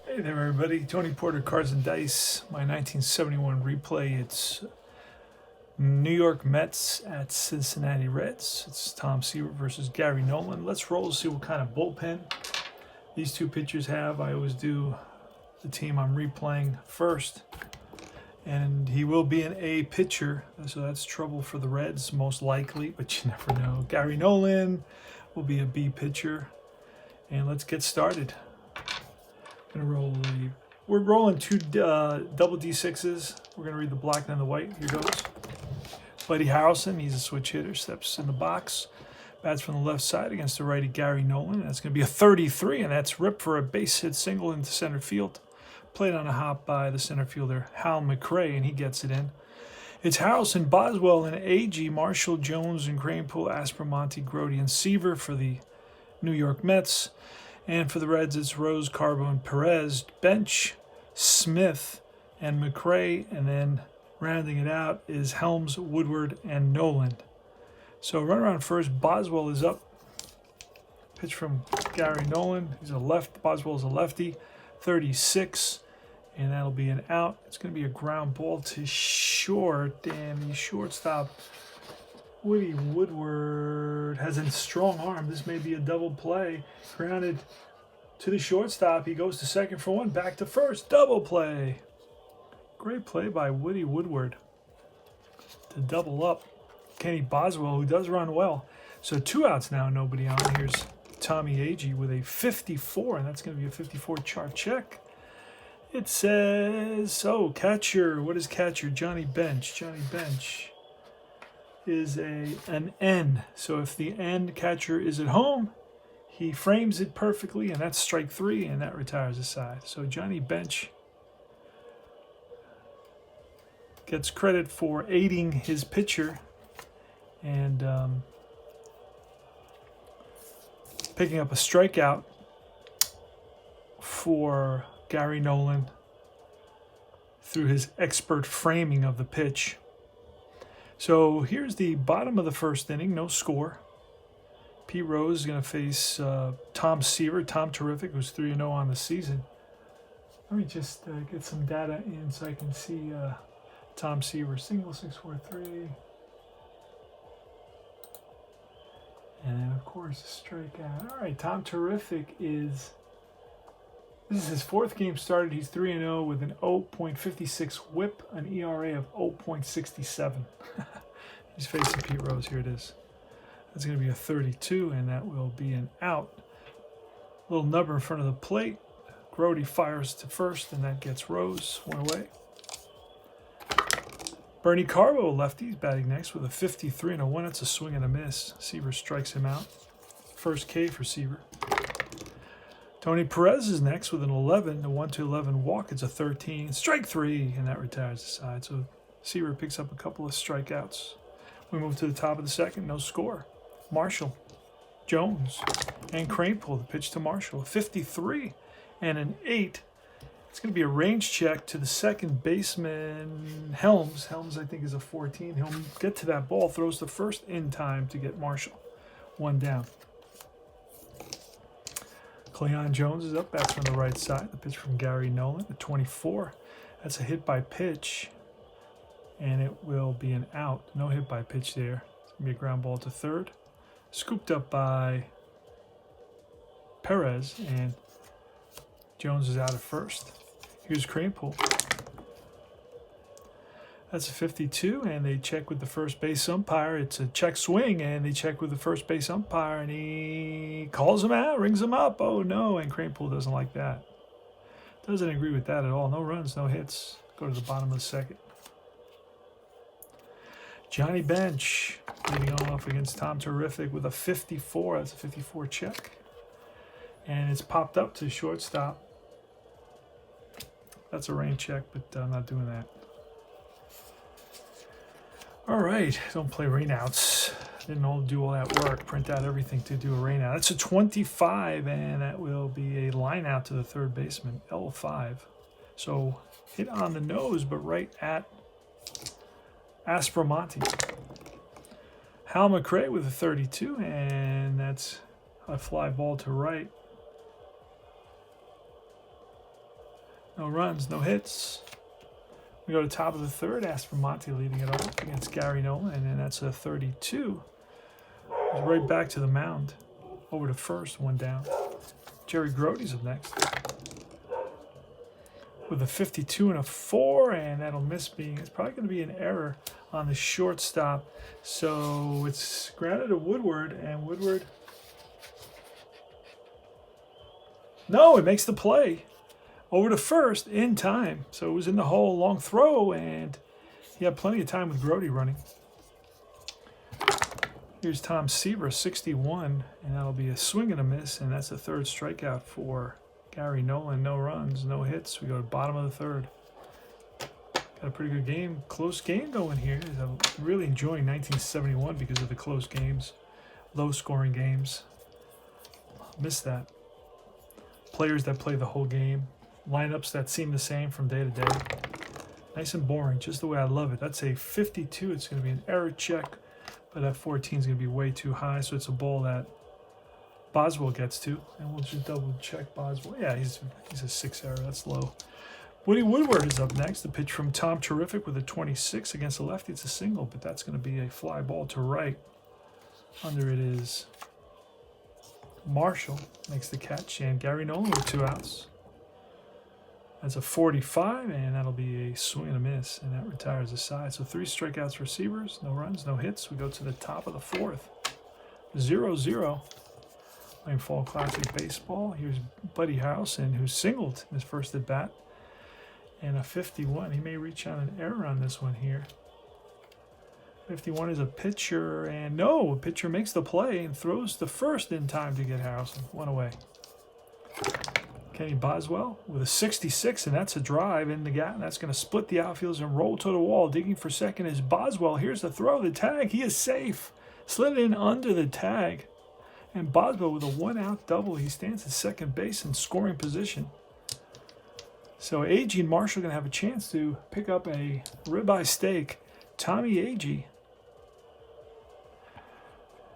Hey there, everybody. Tony Porter, Cards and Dice. My 1971 replay. It's New York Mets at Cincinnati Reds. It's Tom Seaver versus Gary Nolan. Let's roll to see what kind of bullpen these two pitchers have. I always do the team I'm replaying first. And he will be an A pitcher, so that's trouble for the Reds, most likely, but you never know. Gary Nolan will be a B pitcher. And let's get started. We're rolling two double D6s. We're going to read the black and the white. Here goes. Buddy Harrelson, he's a switch hitter, steps in the box. Bats from the left side against the righty Gary Nolan. That's going to be a 33, and that's ripped for a base hit single into center field. Played on a hop by the center fielder, Hal McRae, and he gets it in. It's Harrelson, Boswell, and Agee, Marshall, Jones, and Cranepool, Aspromonte, Grody, and Seaver for the New York Mets. And for the Reds, it's Rose, Carbo, and Perez. Bench, Smith, and McRae. And then rounding it out is Helms, Woodward, and Nolan. So run around first. Boswell is up. Pitch from Gary Nolan. He's a left. Boswell's a lefty. 36. And that'll be an out. It's going to be a ground ball to short. And the shortstop, Woody Woodward, has a strong arm. This may be a double play. Grounded to the shortstop. He goes to second for one. Back to first. Double play. Great play by Woody Woodward to double up Kenny Boswell, who does run well. So 2 outs now, nobody on. Here's Tommy Agee with a 54, and that's going to be a 54 chart check. It says, catcher. What is catcher? Johnny Bench. Johnny Bench is an N. So if the N catcher is at home, he frames it perfectly, and that's strike 3, and that retires the side. So Johnny Bench gets credit for aiding his pitcher and picking up a strikeout for Gary Nolan through his expert framing of the pitch. So here's the bottom of the first inning, no score. Pete Rose is going to face Tom Seaver. Tom Terrific, who's 3-0 on the season. Let me just get some data in so I can see Tom Seaver. Single 643. And then, of course, a strikeout. All right, Tom Terrific this is his 4th game started. He's 3-0 with an 0.56 whip, an ERA of 0.67. He's facing Pete Rose. Here it is. That's going to be a 32, and that will be an out. Little nubber in front of the plate. Grody fires to first, and that gets Rose. 1 away. Bernie Carbo, lefty, batting next with a 53 and a 1. It's a swing and a miss. Seaver strikes him out. First K for Seaver. Tony Perez is next with an 11, a 1-11 walk. It's a 13. Strike 3, and that retires the side. So Seaver picks up a couple of strikeouts. We move to the top of the second, no score. Marshall, Jones, and Cranepool. The pitch to Marshall, a 53 and an 8. It's going to be a range check to the second baseman, Helms. Helms, I think, is a 14. He'll get to that ball, throws the first in time to get Marshall. 1 down. Cleon Jones is up, bats from the right side. The pitch from Gary Nolan, a 24. That's a hit by pitch, and it will be an out. No hit by pitch there. It's going to be a ground ball to third. Scooped up by Perez, and Jones is out at first. Here's Cranepool. That's a 52, and they check with the first base umpire. It's a check swing, and they check with the first base umpire, and he calls him out, rings him up. Oh, no, and Cranepool doesn't like that. Doesn't agree with that at all. No runs, no hits. Go to the bottom of the second. Johnny Bench leading off against Tom Terrific with a 54. That's a 54 check. And it's popped up to shortstop. That's a rain check, but I'm not doing that. All right, don't play rainouts. Didn't do all that work, print out everything to do a rainout. That's a 25, and that will be a line out to the third baseman, L5. So hit on the nose, but right at Aspromonte. Hal McRae with a 32, and that's a fly ball to right. no runs, no hits. We go to top of the third. Aspromonte leading it off against Gary Nolan, and then that's a 32. He's right back to the mound. Over to first, one down. Jerry Grody's up next with a 52 and a 4, and that'll miss being. It's probably going to be an error on the shortstop. So it's grounded to Woodward, and Woodward. No, it makes the play over to first in time. So it was in the hole, long throw, and he had plenty of time with Grody running. Here's Tom Seaver, 61, and that'll be a swing and a miss, and that's the third strikeout for Gary Nolan. No runs, no hits. We go to bottom of the third. Got a pretty good game, close game going here. I'm really enjoying 1971 because of the close games, low-scoring games. Miss that. Players that play the whole game, lineups that seem the same from day to day. Nice and boring, just the way I love it. That's a 52. It's going to be an error check, but that 14 is going to be way too high, so it's a ball that Boswell gets to, and we'll just double check Boswell. Yeah, he's a 6 error. That's low. Woody Woodward is up next. The pitch from Tom Terrific with a 26 against the lefty. It's a single, but that's going to be a fly ball to right. Under it is Marshall makes the catch, and Gary Nolan with 2 outs. That's a 45, and that'll be a swing and a miss, and that retires the side. So 3 strikeouts for receivers, no runs, no hits. We go to the top of the fourth. 0-0. Playing Fall Classic Baseball. Here's Buddy Harrelson, who singled his first at bat. And a 51. He may reach on an error on this one here. 51 is a pitcher, and no, a pitcher makes the play and throws the first in time to get Harrelson. 1 away. Kenny Boswell with a 66, and that's a drive in the gap. And that's going to split the outfields and roll to the wall. Digging for second is Boswell. Here's the throw, the tag. He is safe. Slid in under the tag. And Boswell with a 1-out double. He stands at second base in scoring position. So Agee and Marshall are going to have a chance to pick up a ribeye steak. Tommy Agee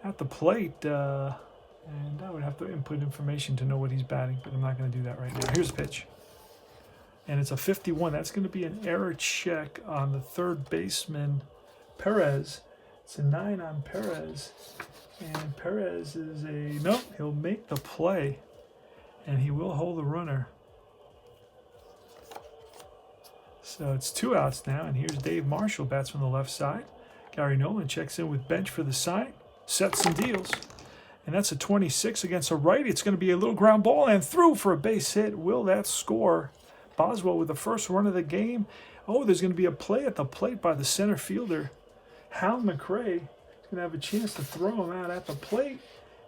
at the plate. And I would have to input information to know what he's batting, but I'm not going to do that right now. Here's the pitch. And it's a 51. That's going to be an error check on the third baseman, Perez. It's a 9 on Perez. And Perez is a... Nope, he'll make the play. And he will hold the runner. So it's 2 outs now. And here's Dave Marshall, bats from the left side. Gary Nolan checks in with bench for the side. Sets and deals. And that's a 26 against a righty. It's going to be a little ground ball and through for a base hit. Will that score? Boswell with the first run of the game. Oh, there's going to be a play at the plate by the center fielder. Hal McRae is going to have a chance to throw him out at the plate.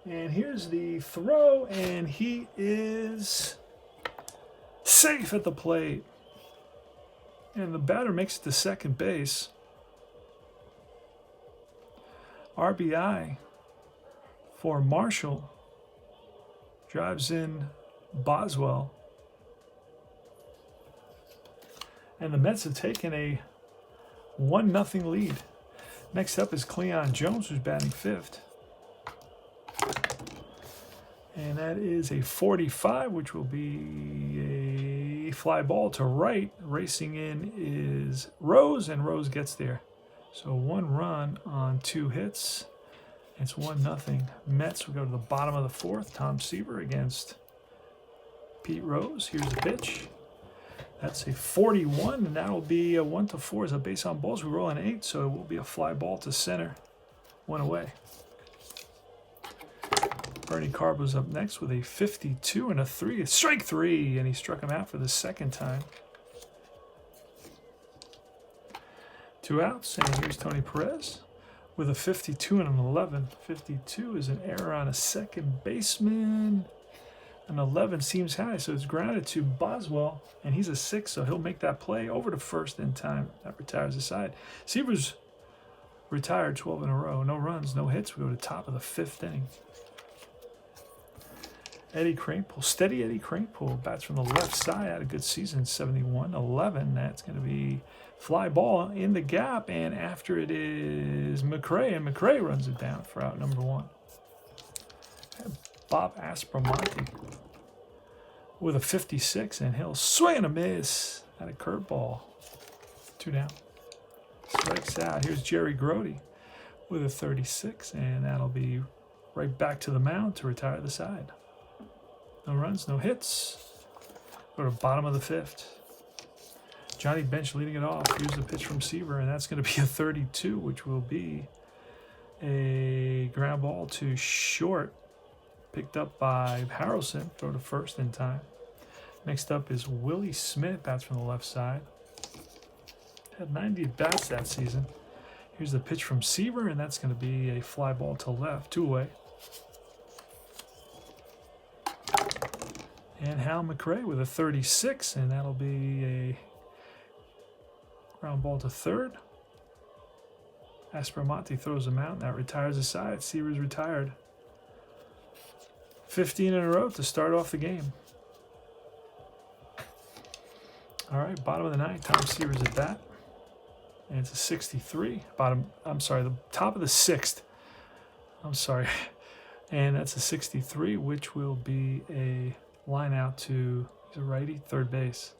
And here's the throw, and he is safe at the plate. And the batter makes it to second base. RBI for Marshall. Drives in Boswell. And the Mets have taken a 1-0 lead. Next up is Cleon Jones, who's batting 5th. And that is a 45, which will be a fly ball to right. Racing in is Rose, and Rose gets there. So 1 run on 2 hits. It's 1-0 Mets. We go to the bottom of the fourth. Tom Seaver against Pete Rose. Here's the pitch. That's a 41, and that'll be a 1-4 as a base on balls. We roll an 8, so it will be a fly ball to center. 1 away. Bernie Carbo's up next with a 52 and a 3. Strike 3, and he struck him out for the second time. 2 outs, and here's Tony Perez with a 52 and an 11. 52 is an error on a second baseman. An 11 seems high, so it's grounded to Boswell, and he's a 6, so he'll make that play over to first in time. That retires the side. Seaver's retired 12 in a row. No runs, no hits. We go to the top of the 5th inning. Eddie Cranepool, steady Eddie Cranepool, bats from the left side. Had a good season, 71-11. That's going to be fly ball in the gap, and after it is McRae, and McRae runs it down for out number 1. Bob Aspromonte with a 56, and he'll swing and a miss at a curveball. 2 down. Strikes out. Here's Jerry Grody with a 36, and that'll be right back to the mound to retire the side. No runs, no hits. Go to bottom of the 5th. Johnny Bench leading it off. Here's the pitch from Seaver, and that's going to be a 32, which will be a ground ball to short. Picked up by Harrelson. Throw to first in time. Next up is Willie Smith. Bats from the left side. Had 90 bats that season. Here's the pitch from Seaver, and that's going to be a fly ball to left. 2 away. And Hal McRae with a 36, and that'll be a ground ball to third. Aspromonte throws him out, and that retires the side. Seaver's retired. 15 in a row to start off the game. All right, bottom of the 9th, Tom Seaver's at bat. And it's a 63. The top of the 6th. And that's a 63, which will be a line out to the righty, third base.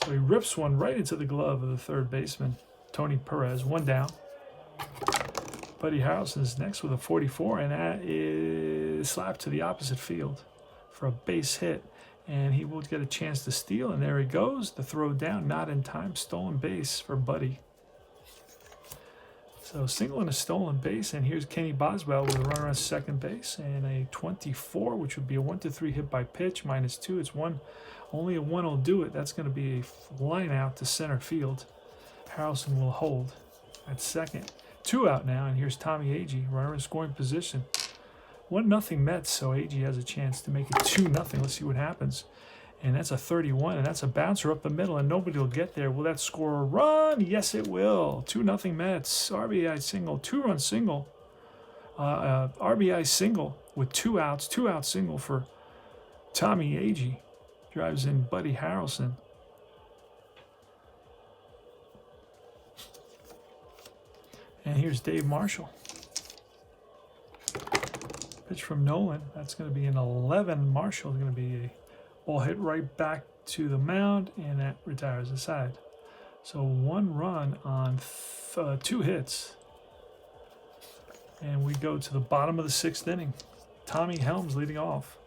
So he rips one right into the glove of the third baseman, Tony Perez. 1 down. Buddy Harrelson's next with a 44, and that is slapped to the opposite field for a base hit. And he will get a chance to steal, and there he goes. The throw down, not in time. Stolen base for Buddy. So single and a stolen base, and here's Kenny Boswell with a runner on second base and a 24, which would be a 1-3 hit by pitch, -2. It's one, only a 1 will do it. That's going to be a line out to center field. Harrelson will hold at second. 2 out now, and here's Tommy Agee, runner in scoring position. 1-0 Mets, so Agee has a chance to make it 2-0. Let's see what happens. And that's a 31, and that's a bouncer up the middle, and nobody will get there. Will that score a run? Yes, it will. 2-0 Mets. RBI single, 2-run single. RBI single with 2 outs. 2-out single for Tommy Agee. Drives in Buddy Harrelson. And here's Dave Marshall. Pitch from Nolan. That's going to be an 11. Marshall is going to be a ball hit right back to the mound, and that retires the side. So 1 run on 2 hits. And we go to the bottom of the 6th inning. Tommy Helms leading off.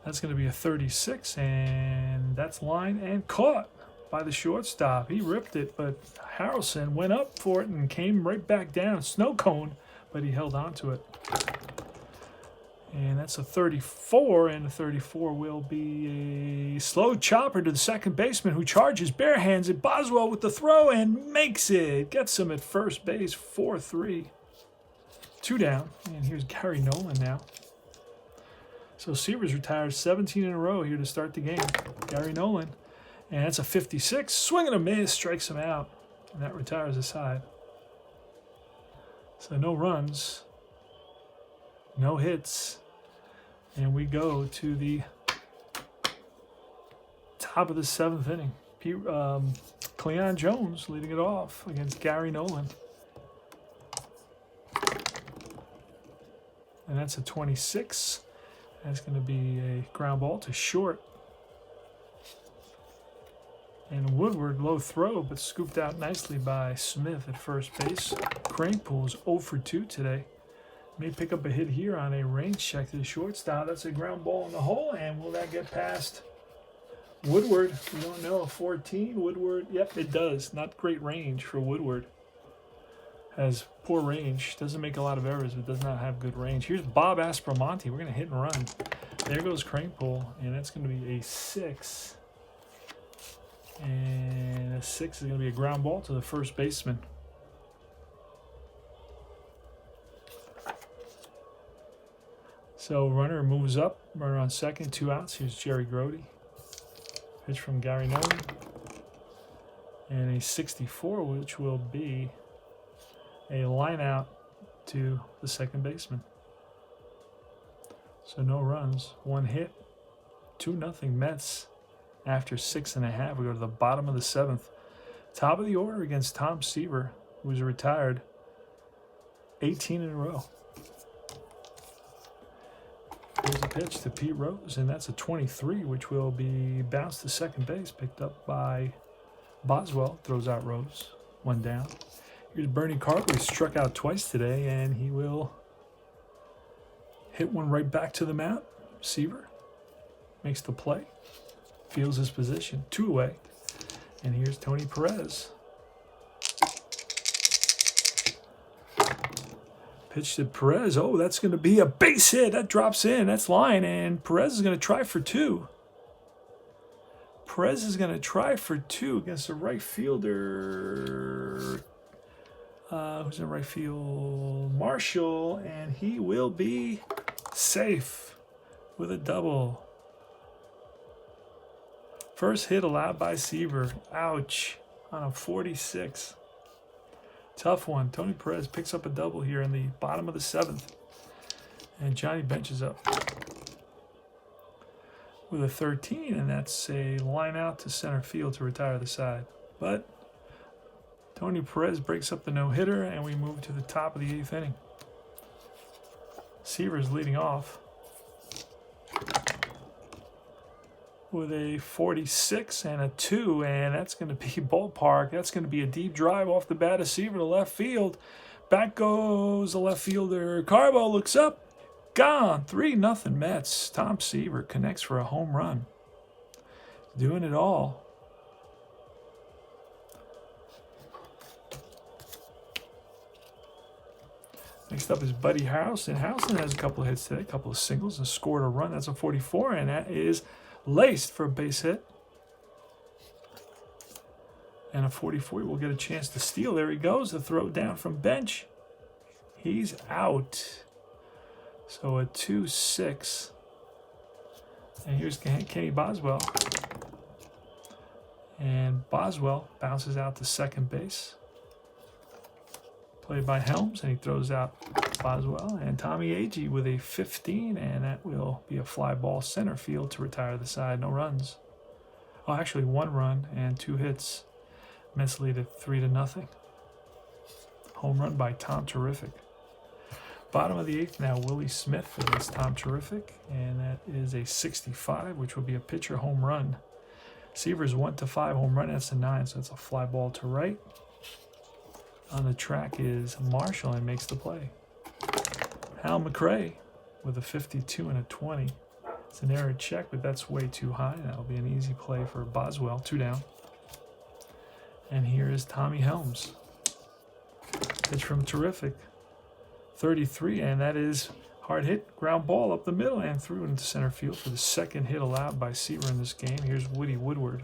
That's going to be a 36, and that's line and caught by the shortstop. He ripped it, but Harrelson went up for it and came right back down. Snow cone, but he held on to it. And that's a 34, and a 34 will be a slow chopper to the second baseman, who charges bare-hands at Boswell with the throw and makes it. Gets him at first base, 4-3. 2 down, and here's Gary Nolan now. So Seaver's retired 17 in a row here to start the game. Gary Nolan. And that's a 56. Swing and a miss, strikes him out. And that retires the side. So no runs, no hits. And we go to the top of the 7th inning. Cleon Jones leading it off against Gary Nolan. And that's a 26. That's going to be a ground ball to short. And Woodward, low throw, but scooped out nicely by Smith at first base. Cranepool is 0 for 2 today. May pick up a hit here on a range check to the shortstop. That's a ground ball in the hole, and will that get past Woodward? We don't know. A 14. Woodward, yep, it does. Not great range for Woodward. Has poor range. Doesn't make a lot of errors, but does not have good range. Here's Bob Aspromonte. We're going to hit and run. There goes Cranepool, and that's going to be a 6. And a 6 is going to be a ground ball to the first baseman. So runner moves up, runner on second, 2 outs. Here's Jerry Grody. Pitch from Gary Nolan. And a 64, which will be a line out to the second baseman. So no runs, 1 hit, 2-0 Mets. After 6.5, we go to the bottom of the 7th. Top of the order against Tom Seaver, who's retired. 18 in a row. Here's a pitch to Pete Rose, and that's a 23, which will be bounced to second base, picked up by Boswell. Throws out Rose, one down. Here's Bernie Carver. He struck out twice today, and he will hit one right back to the mound. Seaver makes the play, feels his position, 2 away. And here's Tony Perez. Pitch to Perez. Oh, that's going to be a base hit. That drops in. That's line. And Perez is going to try for 2. Perez is going to try for 2 against the right fielder. Who's in right field? Marshall. And he will be safe with a double. First hit allowed by Seaver. Ouch. On a 46. Tough one. Tony Perez picks up a double here in the bottom of the 7th. And Johnny benches up with a 13, and that's a line out to center field to retire the side. But Tony Perez breaks up the no-hitter, and we move to the top of the 8th inning. Seaver's leading off with a 46 and a 2, and that's going to be ballpark. That's going to be a deep drive off the bat of Seaver to left field. Back goes the left fielder. Carbo looks up. Gone. 3-0 Mets. Tom Seaver connects for a home run. Doing it all. Next up is Buddy Harrelson. Harrelson has a couple of hits today, a couple of singles, and scored a run. That's a 44, and that is laced for a base hit. And a 44 will get a chance to steal. There he goes. The throw down from bench. He's out. So a 2-6. And here's Kenny Boswell. And Boswell bounces out to second base. Played by Helms, and he throws out Boswell. And Tommy Agee with a 15, and that will be a fly ball center field to retire the side. No runs. Oh, actually 1 run and 2 hits. Mets lead at 3-0. Home run by Tom Terrific. Bottom of the 8th now, Willie Smith against Tom Terrific, and that is a 65, which will be a pitcher home run. Seaver's 1-5 home run. That's a 9, so that's a fly ball to right. On the track is Marshall, and makes the play. Hal McRae with a 52 and a 20. It's an error check, but that's way too high. That'll be an easy play for Boswell. 2 down. And here is Tommy Helms. Pitch from Terrific. 33, and that is hard hit. Ground ball up the middle and through into center field for the second hit allowed by Seaver in this game. Here's Woody Woodward.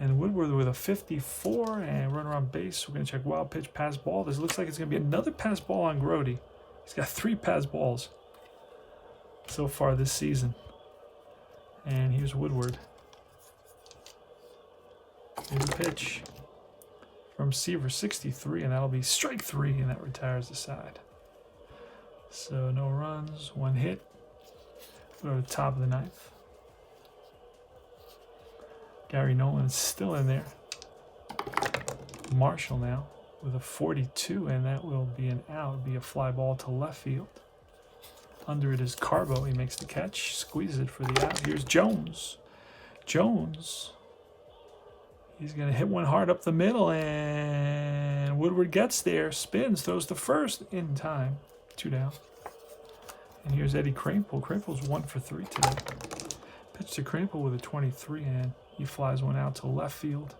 And Woodward with a 54 and runner on base. We're going to check wild pitch, pass ball. This looks like it's going to be another pass ball on Grody. He's got 3 pass balls so far this season. And here's Woodward. Here's a pitch from Seaver, 63, and that'll be strike 3, and that retires the side. So no runs, 1 hit. Go to the top of the 9th. Gary Nolan is still in there. Marshall now with a 42, and that will be an out. It'll be a fly ball to left field. Under it is Carbo. He makes the catch, squeezes it for the out. Here's Jones. Jones. He's going to hit one hard up the middle, and Woodward gets there, spins, throws the first in time. 2 down. And here's Eddie Kranepool. Kranepool's 1 for 3 today. Pitch to Kranepool with a 23, and he flies one out to left field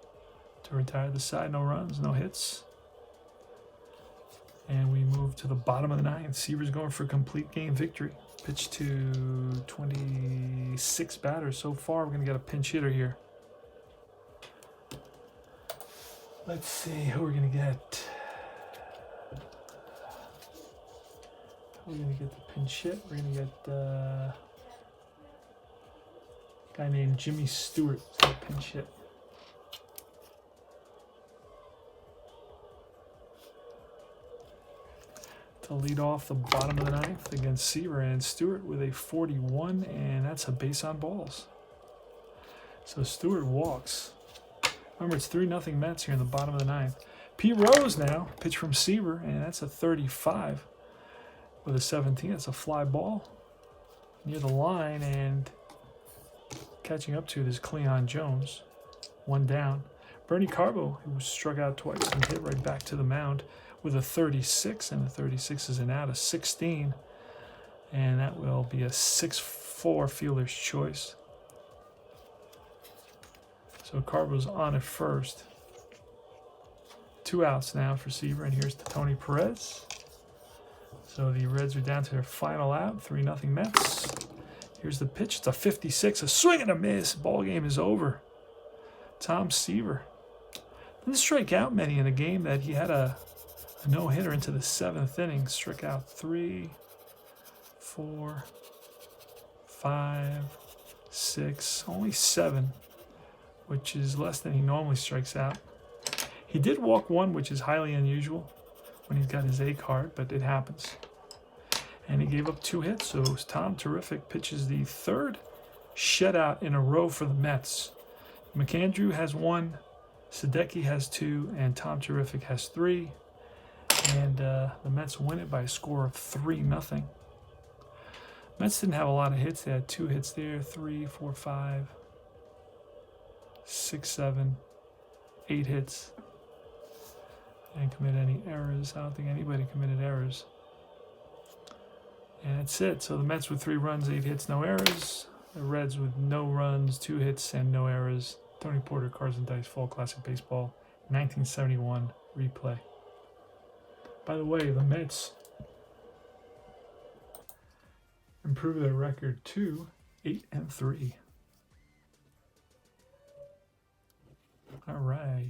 to retire the side. No runs, no hits. And we move to the bottom of the 9th. Seaver's going for a complete game victory. Pitch to 26 batters so far. We're going to get a pinch hitter here. Let's see who we're going to get. We're going to get the pinch hit. We're going to get a guy named Jimmy Stewart. Pinch hit. To lead off the bottom of the 9th against Seaver, and Stewart with a 41, and that's a base on balls. So Stewart walks. Remember, it's 3-0 Mets here in the bottom of the 9th. Pete Rose now, pitch from Seaver, and that's a 35 with a 17. That's a fly ball near the line, and catching up to it is Cleon Jones. One down. Bernie Carbo, who was struck out twice and hit right back to the mound with a 36, and the 36 is an out of 16, and that will be a 6-4 fielder's choice. So Carbo's on at first. 2 outs now for Seaver, and here's to Tony Perez. So the Reds are down to their final out, 3-0 Mets. Here's the pitch. It's a 56, a swing and a miss. Ball game is over. Tom Seaver didn't strike out many in a game that he had a no-hitter into the 7th inning. Struck out 3, 4, 5, 6, only 7, which is less than he normally strikes out. He did walk 1, which is highly unusual when he's got his A card, but it happens. And he gave up 2 hits, so Tom Terrific pitches the 3rd shutout in a row for the Mets. McAndrew has 1, Sadecki has 2, and Tom Terrific has 3. And the Mets win it by a score of 3-0. Mets didn't have a lot of hits. They had 2 hits there, 3, 4, 5, 6, 7, 8 hits. They didn't commit any errors. I don't think anybody committed errors. And that's it. So the Mets with 3 runs, 8 hits, no errors. The Reds with no runs, 2 hits, and no errors. Tony Porter, Cards and Dice, Fall Classic Baseball, 1971 replay. By the way, the Mets improved their record to 8-3. All right.